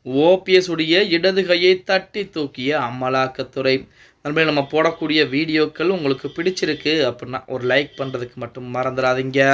OPS உடைய இடது கையை தட்டி தூக்கிய அமலாக்கத்துறை. நண்பர்களே, நம்ம போடக்கூடிய வீடியோக்கள் உங்களுக்கு பிடிச்சிருக்கு அப்படின்னா ஒரு லைக் பண்ணுறதுக்கு மட்டும் மறந்துடாதீங்க.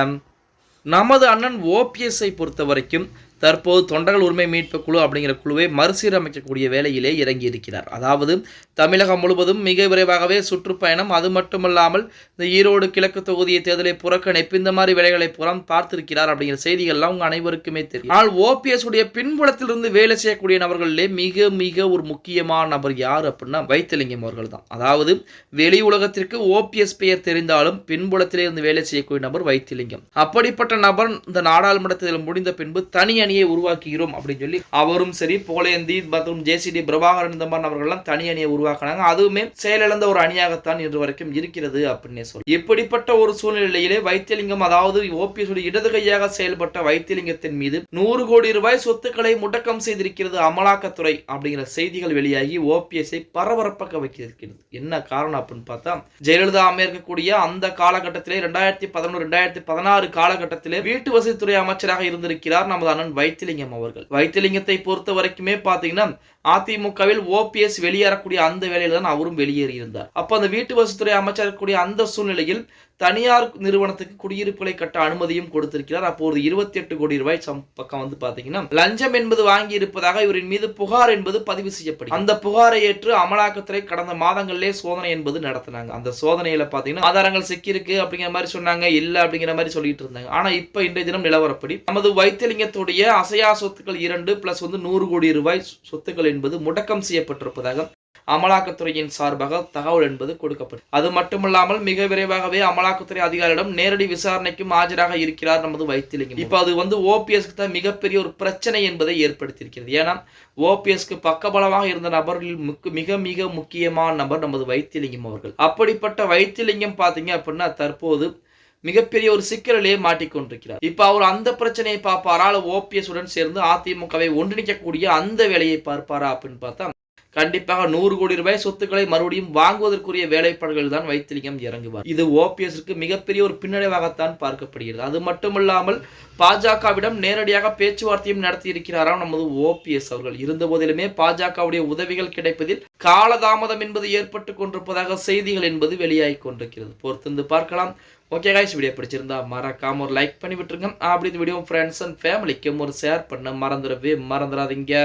நமது அண்ணன் ஓபிஎஸ்ஐ பொறுத்த வரைக்கும் தற்போது தொண்டர்கள் உரிமை மீட்பு குழு அப்படிங்கிற குழுவை மறுசீரமைக்கக்கூடிய வேலையிலே இறங்கி இருக்கிறார். அதாவது தமிழகம் முழுவதும் மிக விரைவாகவே சுற்றுப்பயணம், அது மட்டுமல்லாமல் இந்த ஈரோடு கிழக்கு தொகுதியை தேர்தலை புறக்கணிப்பு, இந்த மாதிரி வேலைகளை புறம் பார்த்திருக்கிறார் அப்படிங்கிற செய்திகள்லாம் உங்க அனைவருக்குமே தெரியும். ஆனால் ஓபிஎஸ் உடைய பின்புலத்திலிருந்து வேலை செய்யக்கூடிய நபர்களிலே மிக மிக ஒரு முக்கியமான நபர் யார் அப்படின்னா வைத்திலிங்கம் அவர்கள் தான். அதாவது வெளி உலகத்திற்கு ஓபிஎஸ் பெயர் தெரிந்தாலும் பின்புலத்திலே இருந்து வேலை செய்யக்கூடிய நபர் வைத்திலிங்கம். அப்படிப்பட்ட நபர் இந்த நாடாளுமன்ற தேர்தல் முடிந்த பின்பு தனி அணியை உருவாக்குகிறோம் அப்படின்னு சொல்லி அவரும் சரி, போலேந்தி மற்றும் ஜேசிடி பிரபாகரன் இந்த மாதிரி நபர்கள்லாம் தனி அணியை உருவாக்கினாங்க. அதுவுமே செயலிழந்த ஒரு அணியாகத்தான் இன்று வரைக்கும் இருக்கிறது அப்படின்னு சொல்லி இப்படிப்பட்ட ஒரு சூழ்நிலையிலே வைத்திலிங்கம், அதாவது ஓபிஎஸ் இடது கையாக செயல்பட்ட வைத்திலிங்கத்தின் மீது 100 கோடி ரூபாய் சொத்துக்களை முடக்கம் செய்திருக்கிறது அமலாக்கத்துறை அப்படிங்கிற செய்திகள் வெளியாகி ஓபிஎஸ்ஐ பரபரப்பாக வைக்கிறது. என்ன காரணம் அப்படின்னு பார்த்தா, ஜெயலலிதா இருக்கக்கூடிய அந்த காலகட்டத்திலே 2011-2016 காலகட்டத்திலே வீட்டு வசதித்துறை அமைச்சராக இருந்திருக்கிறார் நமது அண்ணன் வைத்திலிங்கம் அவர்கள். வைத்திலிங்கத்தை பொறுத்த வரைக்குமே பாத்தீங்கன்னா அதிமுகவில் ஓபிஎஸ் வெளியேறக்கூடிய அந்த வேலையில தான் அவரும் வெளியேறி இருந்தார். அப்ப அந்த வீட்டு வசதித்துறை அமைச்சர் இருக்கக்கூடிய அந்த சூழ்நிலையில் தனியார் நிறுவனத்துக்கு குடியிருப்புகளை கட்ட அனுமதியும் கொடுத்திருக்கிறார். அப்போது 28 கோடி ரூபாய் பக்கம் வந்து பாத்தீங்கன்னா லஞ்சம் என்பது வாங்கி இருப்பதாக இவரின் மீது புகார் என்பது பதிவு செய்யப்படும். அந்த புகாரை ஏற்று அமலாக்கத்துறை கடந்த மாதங்களிலே சோதனை என்பது நடத்தினாங்க. அந்த சோதனையில பாத்தீங்கன்னா ஆதாரங்கள் சிக்கிருக்கு அப்படிங்கிற மாதிரி சொன்னாங்க, இல்ல அப்படிங்கிற மாதிரி சொல்லிட்டு இருந்தாங்க. ஆனா இப்ப இன்றைய தினம் நிலவரப்படி நமது வைத்திலிங்கத்துடைய அசையா சொத்துக்கள் 2 பிளஸ் 100 கோடி ரூபாய் சொத்துக்கள் என்பது முடக்கம் செய்யப்பட்டிருப்பதாக அமலாக்கத்துறையின் சார்பாக தகவல் என்பது கொடுக்கப்படும். அது மட்டுமல்லாமல் மிக விரைவாகவே அமலாக்கத்துறை அதிகாரியிடம் நேரடி விசாரணைக்கும் ஆஜராக இருக்கிறார் நமது வைத்திலிங்கம். இப்ப அது வந்து ஓபிஎஸ்க்கு தான் மிகப்பெரிய ஒரு பிரச்சனை என்பதை ஏற்படுத்தியிருக்கிறது. ஏன்னா ஓபிஎஸ்க்கு பக்கபலமாக இருந்த நபர்களில் மிக மிக முக்கியமான நபர் நமது வைத்திலிங்கம் அவர்கள். அப்படிப்பட்ட வைத்திலிங்கம் பாத்தீங்க அப்படின்னா தற்போது மிகப்பெரிய ஒரு சிக்கலிலே மாட்டிக்கொண்டிருக்கிறார். இப்ப அவர் அந்த பிரச்சனையை பார்ப்பாரா, ஓபிஎஸ் உடன் சேர்ந்து அதிமுகவை ஒன்றிணைக்கக்கூடிய அந்த வேலையை பார்ப்பாரா அப்படின்னு பார்த்தா கண்டிப்பாக 100 கோடி ரூபாய் சொத்துக்களை மறுபடியும் வாங்குவதற்குரிய வேலைப்பாடுகள் தான் வைத்திலிங்கம் இறங்குவார். இது ஓபிஎஸ்க்கு மிகப்பெரிய ஒரு பின்னடைவாகத்தான் பார்க்கப்படுகிறது. அது மட்டுமல்லாமல் பாஜகவிடம் நேரடியாக பேச்சுவார்த்தையும் நடத்தி இருக்கிறாராம் நமது ஓபிஎஸ் அவர்கள். இருந்த போதிலுமே பாஜகவுடைய உதவிகள் கிடைப்பதில் காலதாமதம் என்பது ஏற்பட்டு கொண்டிருப்பதாக செய்திகள் என்பது வெளியாகி கொண்டிருக்கிறது. பொறுத்திருந்து பார்க்கலாம். ஓகே गाइस, வீடியோ பிடிச்சிருந்தா மறக்காம ஒரு லைக் பண்ணி விட்டுருங்க. அப்படி இந்த வீடியோ ஃப்ரெண்ட்ஸ் அண்ட் ஃபேமிலிக்கும் ஒரு ஷேர் பண்ண மறந்துடாதீங்க.